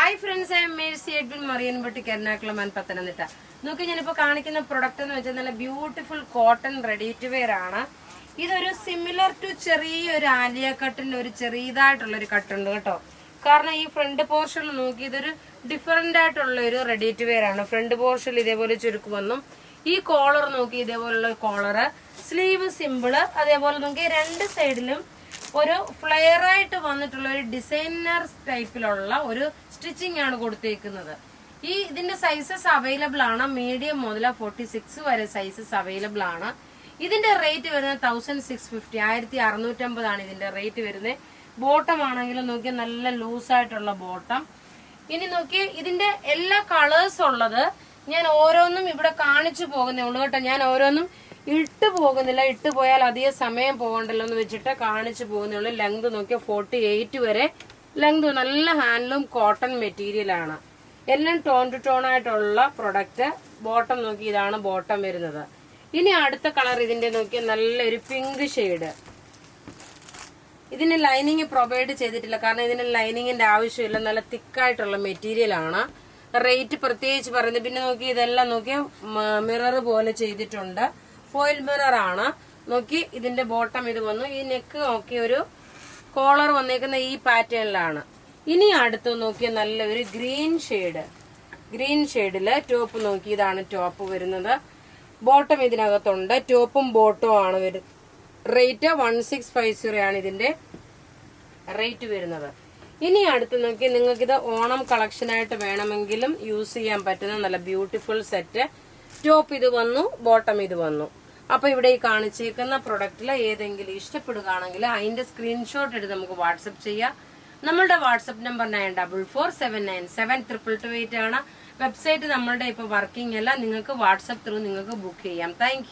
Hi friends, I am Mercy Edwin Marian Batti Ernakulam and Pathanamthitta. നോക്കി ഞാനിപ്പോൾ കാണിക്കുന്ന product എന്ന് വെച്ചാൽ നല്ല beautiful cotton ready to wear ആണ്. ഇതൊരു സിമിലർ ടു ചെറിയൊരു ആലിയ കട്ടിന്റെ ഒരു ചെറിയതായിട്ടുള്ള ഒരു കട്ടുണ്ട് കേട്ടോ. കാരണം ഈ ഫ്രണ്ട് പോർഷനിൽ നോക്കി ഇതൊരു ഡിഫറെന്റ് ആയിട്ടുള്ള ഒരു റെഡി ടു വെയർ ആണ്. ഫ്രണ്ട് പോർഷനിൽ ഇതേപോലെ ചുരുക്ക് വന്നു. ഈ കോളർ നോക്കി ഇതേപോലുള്ള കോളർ, സ്ലീവ് സിമ്പിള്, അതേപോലെ നോക്കി രണ്ട് സൈഡിലും ഒരു ഫ്ലെയർ ആയിട്ട് വന്നിട്ടുള്ള ഒരു ഡിസൈനർ ടൈപ്പിലുള്ള ഒരു സ്റ്റിച്ചിങ് ആണ് കൊടുത്തേക്കുന്നത്. ഈ ഇതിന്റെ സൈസസ് അവൈലബിൾ ആണ്. മീഡിയം മുതൽ 46 വരെ സൈസസ് അവൈലബിൾ ആണ്. ഇതിന്റെ റേറ്റ് വരുന്നത് 1650, 1650 ആണ് ഇതിന്റെ റേറ്റ് വരുന്നത്. ബോട്ടം ആണെങ്കിലും നോക്കിയാൽ നല്ല ലൂസ് ആയിട്ടുള്ള ബോട്ടം. ഇനി നോക്കിയേ ഇതിന്റെ എല്ലാ കളേഴ്സ് ഉള്ളത് ഞാൻ ഓരോന്നും ഇവിടെ കാണിച്ചു പോകുന്നേ ഉള്ളൂ കേട്ടോ. ഞാൻ ഓരോന്നും ഇട്ട് പോകുന്നില്ല, ഇട്ട് പോയാൽ അധികം സമയം പോകണ്ടല്ലോ എന്ന് വെച്ചിട്ട് കാണിച്ചു പോകുന്നേ ഉള്ളൂ. ലെങ്ത് നോക്കിയാൽ 48 വരെ ലെങ്ത്. നല്ല ഹാൻഡ്ലൂം കോട്ടൺ മെറ്റീരിയൽ ആണ്. എല്ലാം ടോൺ ടു ടോൺ ആയിട്ടുള്ള പ്രൊഡക്റ്റ്. ബോട്ടം നോക്കി ഇതാണ് ബോട്ടം വരുന്നത്. ഇനി അടുത്ത കളർ ഇതിന്റെ നോക്കിയാൽ നല്ലൊരു പിങ്ക് ഷെയ്ഡ്. ഇതിന് ലൈനിങ് പ്രൊവൈഡ് ചെയ്തിട്ടില്ല, കാരണം ഇതിന് ലൈനിങ്ങിന്റെ ആവശ്യമില്ല. നല്ല തിക്കായിട്ടുള്ള മെറ്റീരിയൽ ആണ്. റേറ്റ് പ്രത്യേകിച്ച് പറയുന്നത്. പിന്നെ നോക്കി ഇതെല്ലാം നോക്കിയാൽ മിറർ പോലെ ചെയ്തിട്ടുണ്ട്. ഫോയിൽ മിറർ ആണ്. നോക്കി ഇതിന്റെ ബോട്ടം ഇത് വന്നു. ഈ നെക്ക് നോക്കി ഒരു കോളർ വന്നേക്കുന്ന ഈ പാറ്റേണിലാണ്. ഇനി അടുത്ത് നോക്കിയ നല്ലൊരു ഗ്രീൻ ഷെയ്ഡ്. ഗ്രീൻ ഷെയ്ഡില് ടോപ്പ് നോക്കി ഇതാണ് ടോപ്പ് വരുന്നത്. ബോട്ടം ഇതിനകത്തുണ്ട്. ടോപ്പും ബോട്ടവും ആണ് വരുന്നത്. റേറ്റ് 1650 ആണ് ഇതിന്റെ റേറ്റ് വരുന്നത്. ഇനി അടുത്ത് നോക്കി നിങ്ങൾക്കിത് ഓണം കളക്ഷനായിട്ട് വേണമെങ്കിലും യൂസ് ചെയ്യാൻ പറ്റുന്ന നല്ല ബ്യൂട്ടിഫുൾ സെറ്റ്. ടോപ്പ് ഇത് വന്നു, ബോട്ടം ഇത് വന്നു. അപ്പൊ ഇവിടെ ഈ കാണിച്ചേക്കുന്ന പ്രൊഡക്റ്റിൽ ഏതെങ്കിലും ഇഷ്ടപ്പെടുകയാണെങ്കിൽ അതിന്റെ സ്ക്രീൻഷോട്ട് എടുത്ത് നമുക്ക് വാട്സപ്പ് ചെയ്യാം. നമ്മളുടെ വാട്സപ്പ് നമ്പർ 9447972228 ആണ്. വെബ്സൈറ്റ് നമ്മളുടെ ഇപ്പൊ വർക്കിംഗ് അല്ല. നിങ്ങൾക്ക് വാട്സപ്പ് ത്രൂ നിങ്ങൾക്ക് ബുക്ക് ചെയ്യാം. താങ്ക്